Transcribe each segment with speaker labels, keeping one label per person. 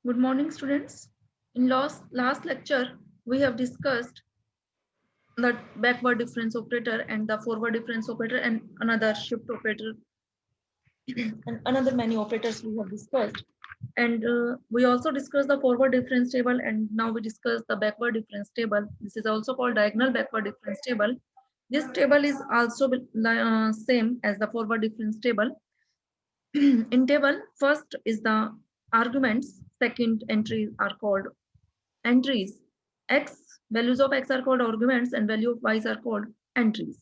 Speaker 1: Good morning, students. In last lecture, we have discussed the backward difference operator and the forward difference operator and another shift operator and another many operators we have discussed. And we also discussed the forward difference table, and now we discuss the backward difference table. This is also called diagonal backward difference table. This table is also same as the forward difference table. In table, first is the arguments, second entries are called entries. X, values of X are called arguments and value of Y are called entries.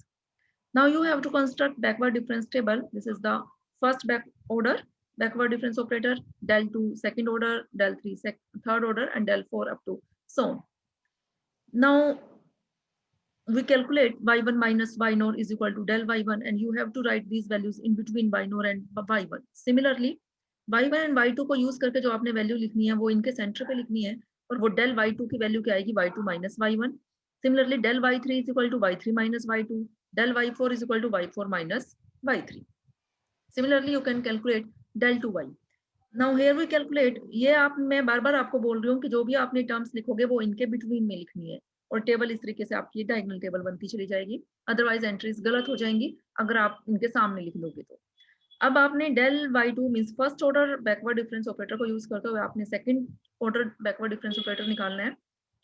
Speaker 1: Now you have to construct backward difference table. This is the first backward difference operator, del 2 second order, del 3 third order, and del 4 up to so on. Now we calculate y1 minus y naught is equal to del y1, and you have to write these values in between y naught and y1. Similarly, y1 and y2 को use करके जो आपने value लिखनी है वो इनके centre पे लिखनी है, और वो del y2 की वैल्यू क्या आएगी, y2 minus y1. Similarly, del y3 is equal to y3 minus y2. Del y4 is equal to y4 minus y3. Similarly, you can calculate del 2y. Now here we calculate, ये आप मैं बार बार आपको बोल रही हूँ कि जो भी आपने टर्म्स लिखोगे वो इनके बिटवीन में लिखनी है, और टेबल इस तरीके से आपकी डायगोनल टेबल बनती चली जाएगी. अदरवाइज एंट्रीज गलत हो जाएंगी अगर आप इनके सामने लिख दोगे तो. अब आपने del y2 means first order backward difference operator को यूज करते हुए आपने second order backward difference operator निकालना है.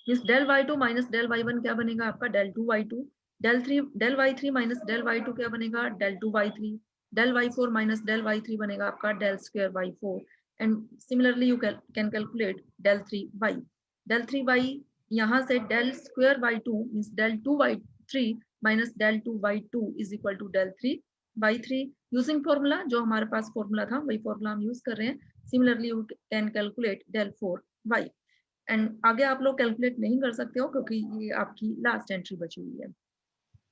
Speaker 1: Means del y2 minus del y1 क्या बनेगा आपका, del 2y2. del y3 minus del y2 क्या बनेगा, del 2y3. del y4 minus del y3 बनेगा आपका del square y4. And similarly you can calculate del 3y. del 3y यहाँ से del square y2 means del 2y3 minus del 2y2 is equal to del 3y3. using formula, जो हमारे पास formula था वही formula हम use कर रहे हैं. Similarly you can calculate del 4y. And आगे आप लोग कैलकुलेट नहीं कर सकते हो क्योंकि ये आपकी लास्ट एंट्री बची हुई है.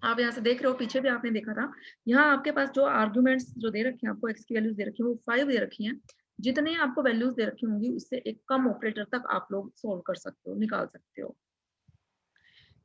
Speaker 1: आप यहाँ से देख रहे हो, पीछे भी आपने देखा था, यहाँ आपके पास जो आर्गुमेंट्स जो दे रखे हैं, आपको एक्स की वैल्यूज दे रखी है वो 5 दे रखी हैं. जितने आपको वैल्यूज दे रखी होंगी उससे एक कम ऑपरेटर तक आप लोग सोल्व कर सकते हो, निकाल सकते हो.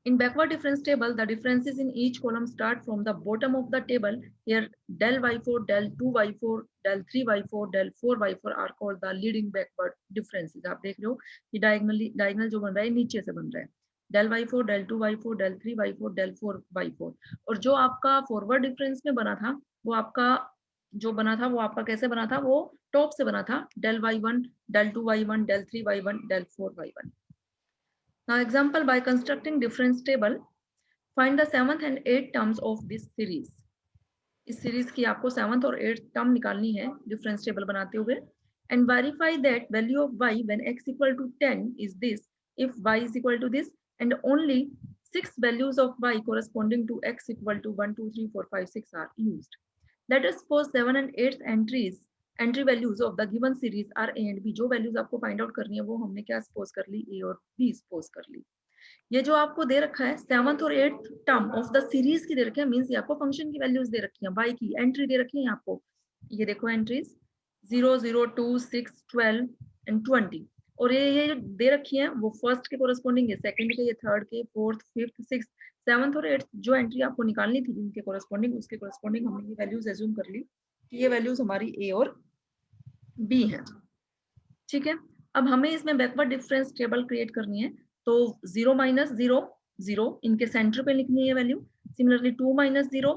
Speaker 1: In backward difference table, the differences in each column start from the bottom of the table. Here, del y4, del 2y4, del 3y4, del 4y4 are called the leading backward differences. आप देख रहे हो ये diagonal जो बन रहा है नीचे से बन रहा है. del y4, del 2y4, del 3y4, del 4y4. और जो आपका फॉरवर्ड डिफरेंस में बना था वो आपका कैसे बना था, वो टॉप से बना था, del y1, del 2y1, del 3y1, del 4y1. Now example, by constructing difference table, find the 7th and 8th terms of this series. इस सीरीज की आपको 7th और 8th टर्म निकालनी है डिफरेंस टेबल बनाते हुए. And verify that value of y when x equal to 10 is this if y is equal to this, and only 6 values of y corresponding to x equal to 1, 2, 3, 4, 5, 6 are used. Let us suppose 7 and 8th entry values of the given series are a and b. जो values आपको find out करनी है वो हमने क्या suppose कर ली, a और b suppose कर ली. ये जो आपको दे रखा है 7th और 8th term of the series की दे रखे हैं, मींस ये आपको फंक्शन की वैल्यूज दे रखी हैं, y की एंट्री दे रखी है आपको. ये देखो एंट्रीज 0, 0, 2, 6, 12 एंड 20. और ये दे रखी है वो फर्स्ट के कोरस्पॉन्डिंग है, सेकंड के, ये थर्ड के, फोर्थ, फिफ्थ, सिक्स, 7th और 8th जो एंट्री आपको निकालनी थी जिनके कोरस्पॉन्डिंग, उसके कोरस्पॉन्डिंग हमने ये वैल्यूज एज्यूम कर ली कि ये वैल्यूज हमारी a और b हैं. ठीक है, अब हमें इसमें बैकवर्ड डिफरेंस टेबल क्रिएट करनी है. तो 0 माइनस 0 0 इनके सेंटर पे लिखनी है वैल्यू. Similarly 2 minus 0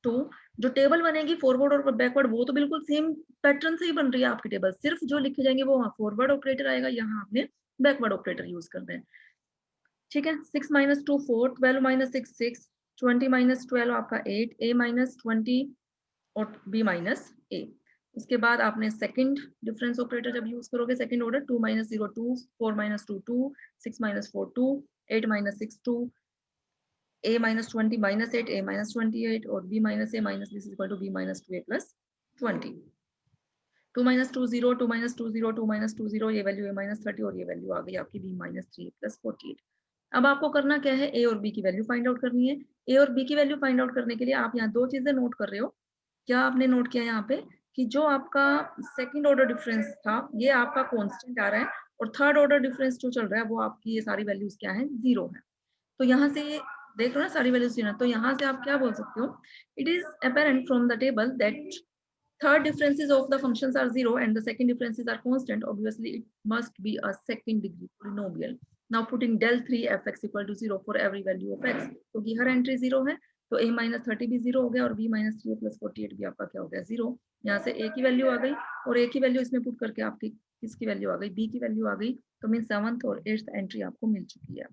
Speaker 1: 2. जो टेबल बनेगी फॉरवर्ड और बैकवर्ड वो तो बिल्कुल सेम पैटर्न से ही बन रही है आपकी टेबल, सिर्फ जो लिखे जाएंगे वो फॉरवर्ड ऑपरेटर आएगा, यहाँ आपने बैकवर्ड ऑपरेटर यूज करना है. ठीक है, 6 माइनस 2 4, 12 माइनस 6 6, 20 माइनस 12 आपका 8, a माइनस 20 और b माइनस a. उसके बाद आपने सेकंड डिफरेंस ऑपरेटर जब यूज करोगे, second order 2 minus 0 2, 4 minus 2 2, 6 minus 4 2, 8 minus 6 2, a minus 20 minus 8, a minus 28 और b minus a minus this is equal to b minus 2a plus 20. 2 minus 2 0, 2 minus 2 0, 2 minus 2 0, ये value a minus 30 और ये value आ गई आपकी b minus 3 plus 48. अब आपको करना क्या है, a और b की वैल्यू फाइंड आउट करनी है. a और b की वैल्यू फाइंड आउट करने के लिए आप यहाँ दो चीजें नोट कर रहे हो. क्या आपने नोट किया यहाँ पे कि जो आपका सेकंड ऑर्डर डिफरेंस था ये आपका कांस्टेंट आ रहा है, और थर्ड ऑर्डर डिफरेंस जो चल रहा है वो आपकी ये सारी वैल्यूज क्या है, 0 है. तो यहाँ से देख लो ना सारी वैल्यूज 0 है, तो यहाँ से आप क्या बोल सकते हो, it is apparent from the table that third differences of the functions are 0 and the second differences are constant, obviously it must be a second degree polynomial. Now putting del 3 fx equal to 0 for every value of x, क्योंकि हर entry 0 है तो a minus 30 भी 0 हो गया और b minus 3a plus 48 भी आपका क्या हो गया 0. यहाँ से a की वैल्यू आ गई और a की वैल्यू इसमें पुट करके आपकी किसकी वैल्यू आ गई, b की वैल्यू आ गई, तो मीन 7th और 8th एंट्री आपको मिल चुकी है.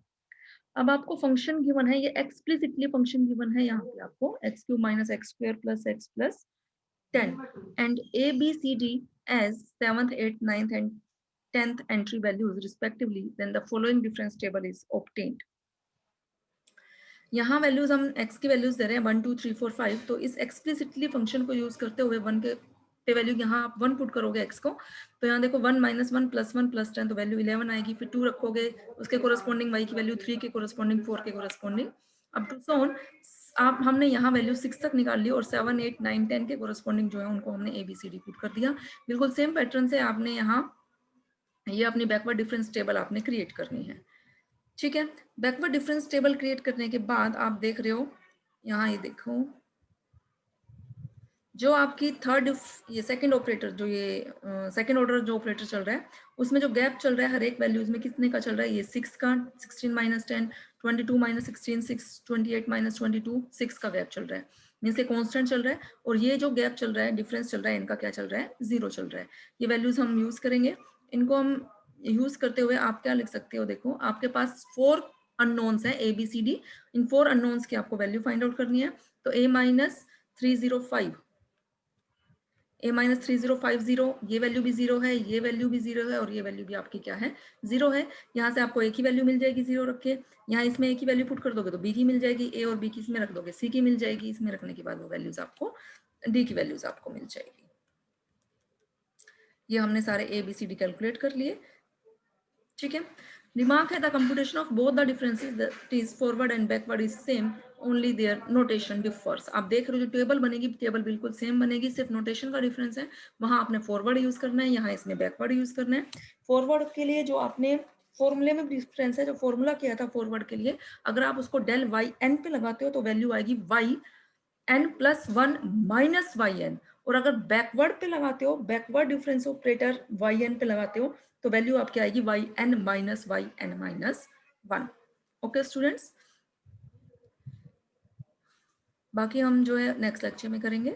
Speaker 1: अब आपको फंक्शन गिवन है, ये एक्सप्लिसिटली फंक्शन गिवन है यहाँ पे आपको x cube minus x square plus x plus 10 and A, B, C, D as 7th, 8th, 9th and 10th entry values respectively, then the following difference table is obtained. यहाँ values हम x की values दे रहे हैं 1 2 3 4 5, तो इस explicitly function को use करते हुए 1 के पे वैल्यू यहाँ आप 1 पुट करोगे x को, तो यहाँ देखो 1 माइनस 1 प्लस 1 प्लस 10 तो वैल्यू 11 आएगी, फिर 2 रखोगे उसके कोरस्पॉन्डिंग y की वैल्यू 3 के कोरस्पॉन्डिंग 4 के कोरस्पॉन्डिंग अब टू सो ऑन. आप हमने यहाँ वैल्यू 6 तक निकाल ली और 7 8 9 10 के कोरस्पॉन्डिंग जो है उनको हमने ABCD पुट कर दिया. बिल्कुल सेम पैटर्न से आपने यहाँ ये अपनी बैकवर्ड डिफरेंस टेबल आपने क्रिएट करनी है. ठीक है, बैकवर्ड डिफरेंस टेबल क्रिएट करने के बाद आप देख रहे हो यहाँ, ये देखो जो आपकी थर्ड ये सेकंड ऑपरेटर जो ये सेकंड ऑर्डर जो ऑपरेटर चल रहा है उसमें जो गैप चल रहा है हर एक वैल्यूज में कितने का चल रहा है, ये 6 का, 16 माइनस 10, 22 माइनस 16 6, 28 माइनस 22 6 का गैप चल रहा है, मीन्स ये कांस्टेंट चल रहा है. और ये जो गैप चल रहा है डिफरेंस चल रहा है इनका क्या चल रहा है, 0 चल रहा है. ये वैल्यूज हम यूज करेंगे, इनको हम यूज करते हुए आप क्या लिख सकते हो, देखो आपके पास 4 अननोन्स है ABCD, इन 4 अननोन्स की आपको वैल्यू फाइंड आउट करनी है. तो A माइनस 305 A माइनस 3050 ये वैल्यू भी 0 है, ये वैल्यू भी 0 है और ये वैल्यू भी आपकी क्या है 0 है. यहाँ से आपको A की वैल्यू मिल जाएगी 0 रख के, यहाँ इसमें A की वैल्यू पुट कर दोगे तो B की मिल जाएगी, A और B की इसमें रख दोगे C की मिल जाएगी, इसमें रखने के बाद वो वैल्यूज आपको D की वैल्यूज आपको मिल जाएगी. ये हमने सारे ABCD कैलकुलेट कर लिए. ठीक है, रिमार्क है the computation of both the differences that is forward and backward is same, only their notation differs. आप देख रहे हो जो टेबल बनेगी टेबल बिल्कुल सेम बनेगी, सिर्फ नोटेशन का डिफरेंस है. वहां आपने फॉरवर्ड यूज करना है, यहाँ इसमें बैकवर्ड यूज करना है. फॉरवर्ड के लिए जो आपने फॉर्मूले में डिफरेंस है, जो फॉर्मूला किया था फॉरवर्ड के लिए, अगर आप उसको डेल वाई एन पे लगाते हो तो वैल्यू आएगी Y N plus 1 minus Y N. और अगर बैकवर्ड पे लगाते हो, backward difference operator Y N पे लगाते हो तो वैल्यू आपकी आएगी Y N minus Y N minus 1. Okay students, बाकी हम जो है नेक्स्ट लेक्चर में करेंगे.